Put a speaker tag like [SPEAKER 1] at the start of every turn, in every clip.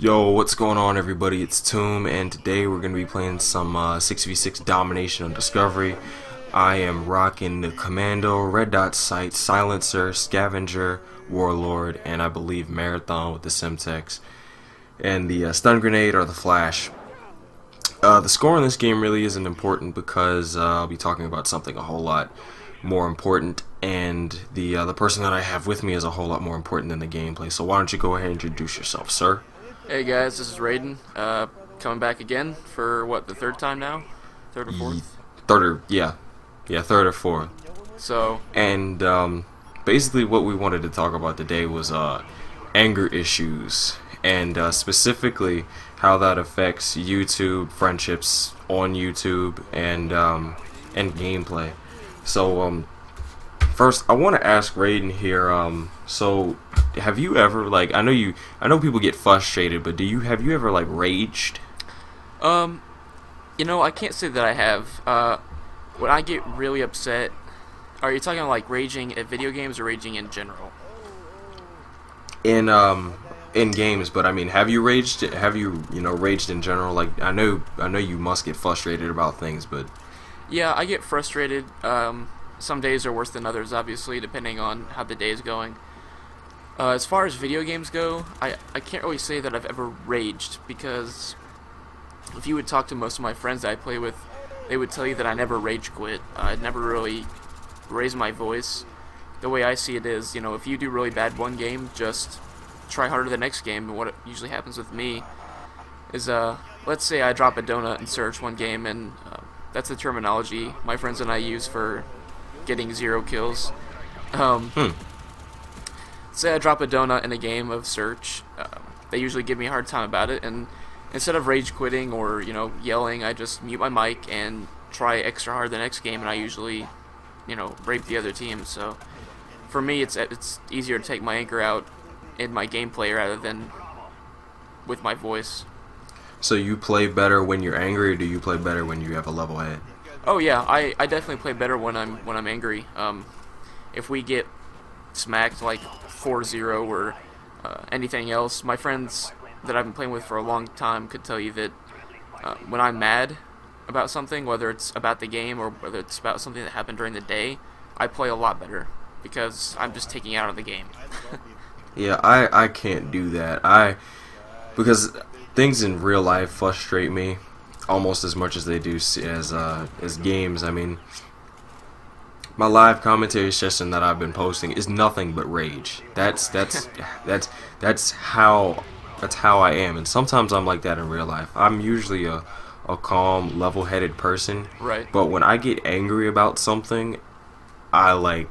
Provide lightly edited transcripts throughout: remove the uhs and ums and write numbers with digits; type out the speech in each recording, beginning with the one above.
[SPEAKER 1] Yo, what's going on, everybody? It's Tomb, and today we're going to be playing some 6v6 domination on Discovery. I am rocking the Commando, Red Dot Sight, Silencer, Scavenger, Warlord, and I believe Marathon with the Semtex. And the stun grenade or the flash. The score in this game really isn't important because I'll be talking about something a whole lot more important, and the person that I have with me is a whole lot more important than the gameplay. So why don't you go ahead and introduce yourself, sir?
[SPEAKER 2] Hey guys, this is Raiden, coming back again for what, the third time now? Third or fourth?
[SPEAKER 1] Third or fourth.
[SPEAKER 2] So,
[SPEAKER 1] and basically what we wanted to talk about today was anger issues, and specifically how that affects YouTube, friendships on YouTube, and gameplay. So first, I want to ask Raiden here. So, have you ever, like, I know people get frustrated, but have you ever like raged?
[SPEAKER 2] you know, I can't say that I have. When I get really upset, are you talking like raging at video games or raging in general?
[SPEAKER 1] In games, but I mean, have you raged? Have you raged in general? Like, I know you must get frustrated about things, but
[SPEAKER 2] yeah, I get frustrated. Some days are worse than others, obviously, depending on how the day is going. As far as video games go, I can't really say that I've ever raged, because if you would talk to most of my friends that I play with, they would tell you that I never rage quit. I'd never really raise my voice. The way I see it is, if you do really bad one game, just try harder the next game. And what usually happens with me is, let's say I drop a donut in search one game, and that's the terminology my friends and I use for getting 0 kills. Say I drop a donut in a game of search, they usually give me a hard time about it, and instead of rage quitting or yelling, I just mute my mic and try extra hard the next game, and I usually rape the other team. So for me, it's easier to take my anger out in my gameplay rather than with my voice.
[SPEAKER 1] So you play better when you're angry, or do you play better when you have a level head?
[SPEAKER 2] Oh yeah, I definitely play better when I'm angry. If we get smacked like 4-0 or anything else, my friends that I've been playing with for a long time could tell you that when I'm mad about something, whether it's about the game or whether it's about something that happened during the day, I play a lot better because I'm just taking it out of the game.
[SPEAKER 1] Yeah, I can't do that. Because things in real life frustrate me almost as much as they do as games. I mean, my live commentary session that I've been posting is nothing but rage. That's how I am, and sometimes I'm like that in real life. I'm usually a calm, level-headed person.
[SPEAKER 2] Right.
[SPEAKER 1] But when I get angry about something, I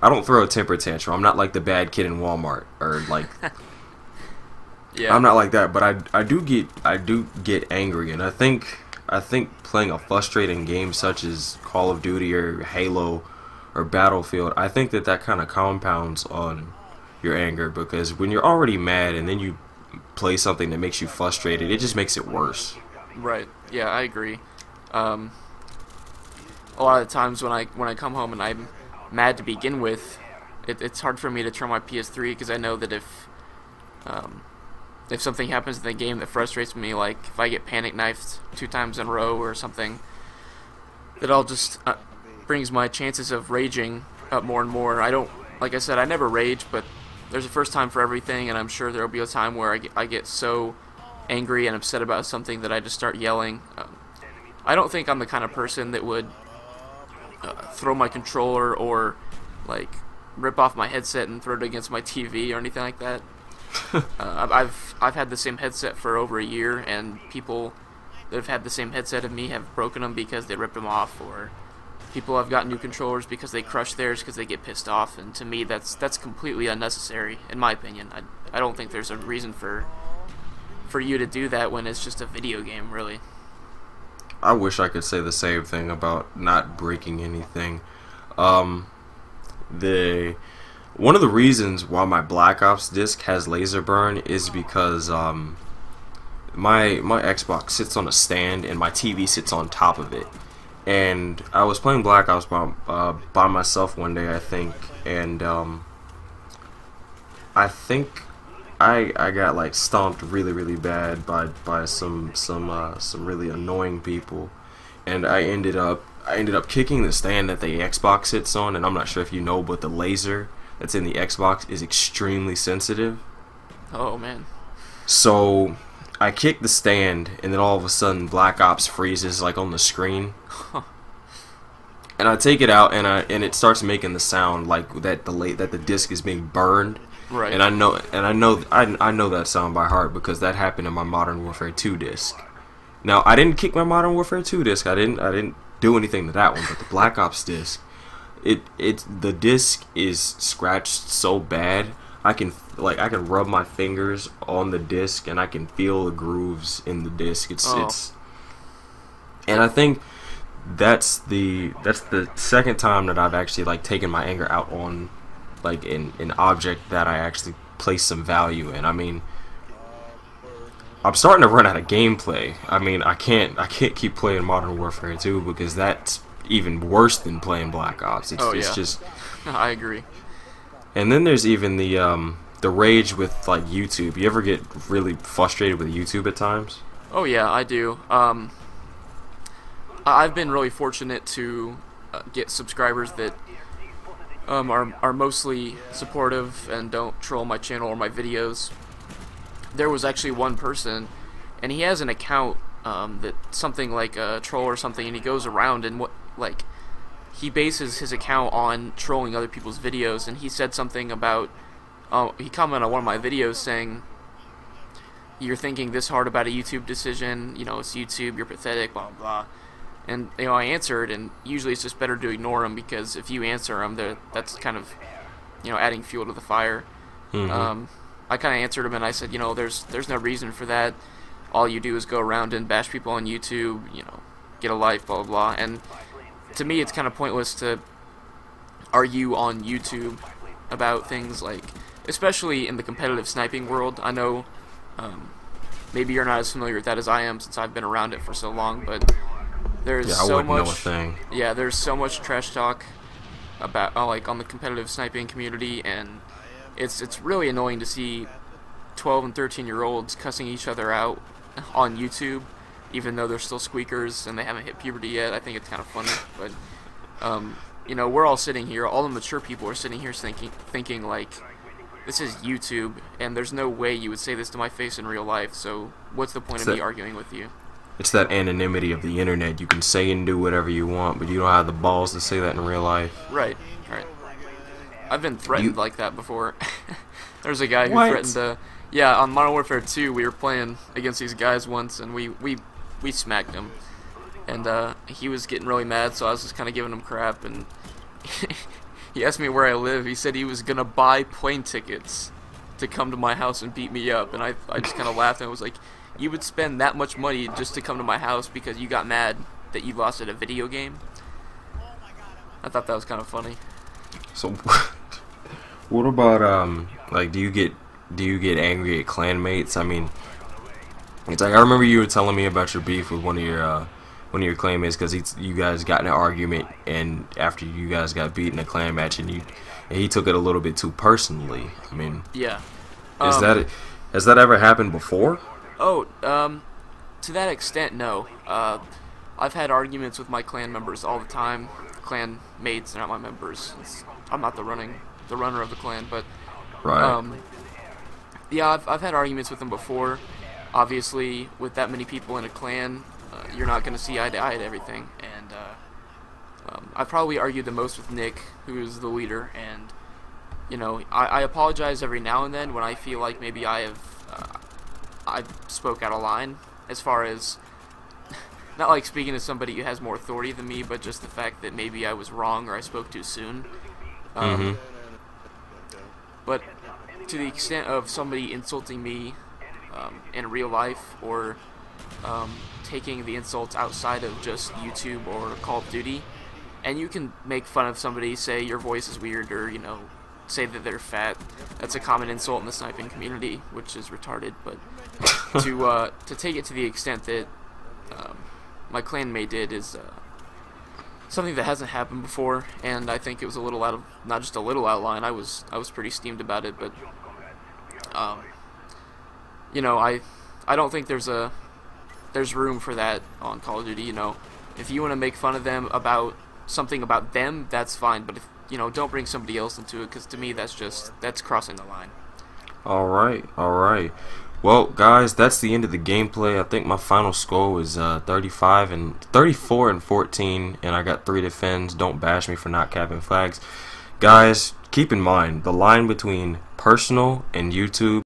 [SPEAKER 1] don't throw a temper tantrum. I'm not like the bad kid in Walmart, or like
[SPEAKER 2] yeah.
[SPEAKER 1] I'm not like that, but I do get angry, and I think playing a frustrating game such as Call of Duty or Halo or Battlefield, I think that kind of compounds on your anger, because when you're already mad and then you play something that makes you frustrated, it just makes it worse.
[SPEAKER 2] Right. Yeah, I agree. A lot of the times when I come home and I'm mad to begin with, it's hard for me to turn my PS3, because I know that if something happens in the game that frustrates me, like if I get panic knifed 2 times in a row or something, that all just brings my chances of raging up more and more. Like I said, I never rage, but there's a first time for everything, and I'm sure there'll be a time where I get so angry and upset about something that I just start yelling. I don't think I'm the kind of person that would throw my controller or like rip off my headset and throw it against my TV or anything like that. I've had the same headset for over a year, and people that have had the same headset of me have broken them because they ripped them off, or people have gotten new controllers because they crush theirs because they get pissed off. And to me, that's completely unnecessary, in my opinion. I don't think there's a reason for you to do that when it's just a video game, really.
[SPEAKER 1] I wish I could say the same thing about not breaking anything. One of the reasons why my Black Ops disc has laser burn is because my Xbox sits on a stand and my TV sits on top of it. And I was playing Black Ops by myself one day, I think, and I I got like stomped really bad by some really annoying people, and I ended up kicking the stand that the Xbox sits on, and I'm not sure if you know, but the laser that's in the Xbox is extremely sensitive.
[SPEAKER 2] Oh man.
[SPEAKER 1] So I kick the stand, and then all of a sudden Black Ops freezes like on the screen. And I take it out, and it starts making the sound like that the disc is being burned.
[SPEAKER 2] Right.
[SPEAKER 1] And I know that sound by heart because that happened in my Modern Warfare 2 disc. Now I didn't kick my Modern Warfare 2 disc. I didn't do anything to that one, but the Black Ops disc, the disc is scratched so bad. I can rub my fingers on the disc and I can feel the grooves in the disc. And I think that's the second time that I've actually like taken my anger out on like an object that I actually place some value in. I mean, I'm starting to run out of gameplay. I mean, I can't keep playing Modern Warfare 2 because that's even worse than playing Black Ops. It's just
[SPEAKER 2] I agree.
[SPEAKER 1] And then there's even the rage with like YouTube. You ever get really frustrated with YouTube at times?
[SPEAKER 2] Oh yeah, I do. I've been really fortunate to get subscribers that are mostly supportive and don't troll my channel or my videos. There was actually one person, and he has an account that something like a troll or something, and he goes around and he bases his account on trolling other people's videos. And he said something about he commented on one of my videos saying, "You're thinking this hard about a YouTube decision, you know, it's YouTube, you're pathetic, blah blah blah." And you know, I answered, and usually it's just better to ignore him because if you answer him, that's kind of, you know, adding fuel to the fire.
[SPEAKER 1] Mm-hmm.
[SPEAKER 2] I kind of answered him, and I said, you know, there's no reason for that. All you do is go around and bash people on YouTube, you know, get a life, blah blah blah. And to me, it's kind of pointless to argue on YouTube about things like, especially in the competitive sniping world. I know maybe you're not as familiar with that as I am since I've been around it for so long, but there's so much. Yeah, there's so much trash talk about like on the competitive sniping community, and it's really annoying to see 12 and 13-year-olds cussing each other out on YouTube, even though they're still squeakers and they haven't hit puberty yet. I think it's kind of funny, but you know, we're all sitting here, all the mature people are sitting here thinking like, this is YouTube, and there's no way you would say this to my face in real life, so what's the point of me arguing with you?
[SPEAKER 1] It's that anonymity of the internet. You can say and do whatever you want, but you don't have the balls to say that in real life.
[SPEAKER 2] Right. I've been threatened like that before. There's a guy who threatened yeah, on Modern Warfare 2, we were playing against these guys once, and we smacked him. And he was getting really mad, so I was just kind of giving him crap, and he asked me where I live. He said he was going to buy plane tickets to come to my house and beat me up, and I just kind of laughed, and I was like, you would spend that much money just to come to my house because you got mad that you lost at a video game? I thought that was kind of funny.
[SPEAKER 1] So, what about like, do you get angry at clanmates? I mean, it's like I remember you were telling me about your beef with one of your clanmates because you guys got in an argument, and after you guys got beat in a clan match, and he took it a little bit too personally. I mean,
[SPEAKER 2] yeah,
[SPEAKER 1] has that ever happened before?
[SPEAKER 2] Oh, to that extent, no. I've had arguments with my clan members all the time. Clan mates, they're not my members. I'm not the runner of the clan, but
[SPEAKER 1] right.
[SPEAKER 2] Yeah, I've had arguments with them before. Obviously, with that many people in a clan, you're not going to see eye to eye at everything. And I've probably argued the most with Nick, who is the leader. And you know, I apologize every now and then when I feel like maybe I spoke out of line, as far as not like speaking to somebody who has more authority than me, but just the fact that maybe I was wrong or I spoke too soon. But to the extent of somebody insulting me in real life, or taking the insults outside of just YouTube or Call of Duty, and you can make fun of somebody, say your voice is weird, or you know, say that they're fat. That's a common insult in the sniping community, which is retarded. But to take it to the extent that my clanmate did is something that hasn't happened before, and I think it was a little not just a little out of line. I was pretty steamed about it, but you know, I don't think there's room for that on Call of Duty. You know, if you want to make fun of them about something about them, that's fine. But if you know, don't bring somebody else into it, because to me that's crossing the line.
[SPEAKER 1] Alright, alright. Well, guys, that's the end of the gameplay. I think my final score was 34 and 14, and I got 3 defends. Don't bash me for not capping flags. Guys, keep in mind, the line between personal and YouTube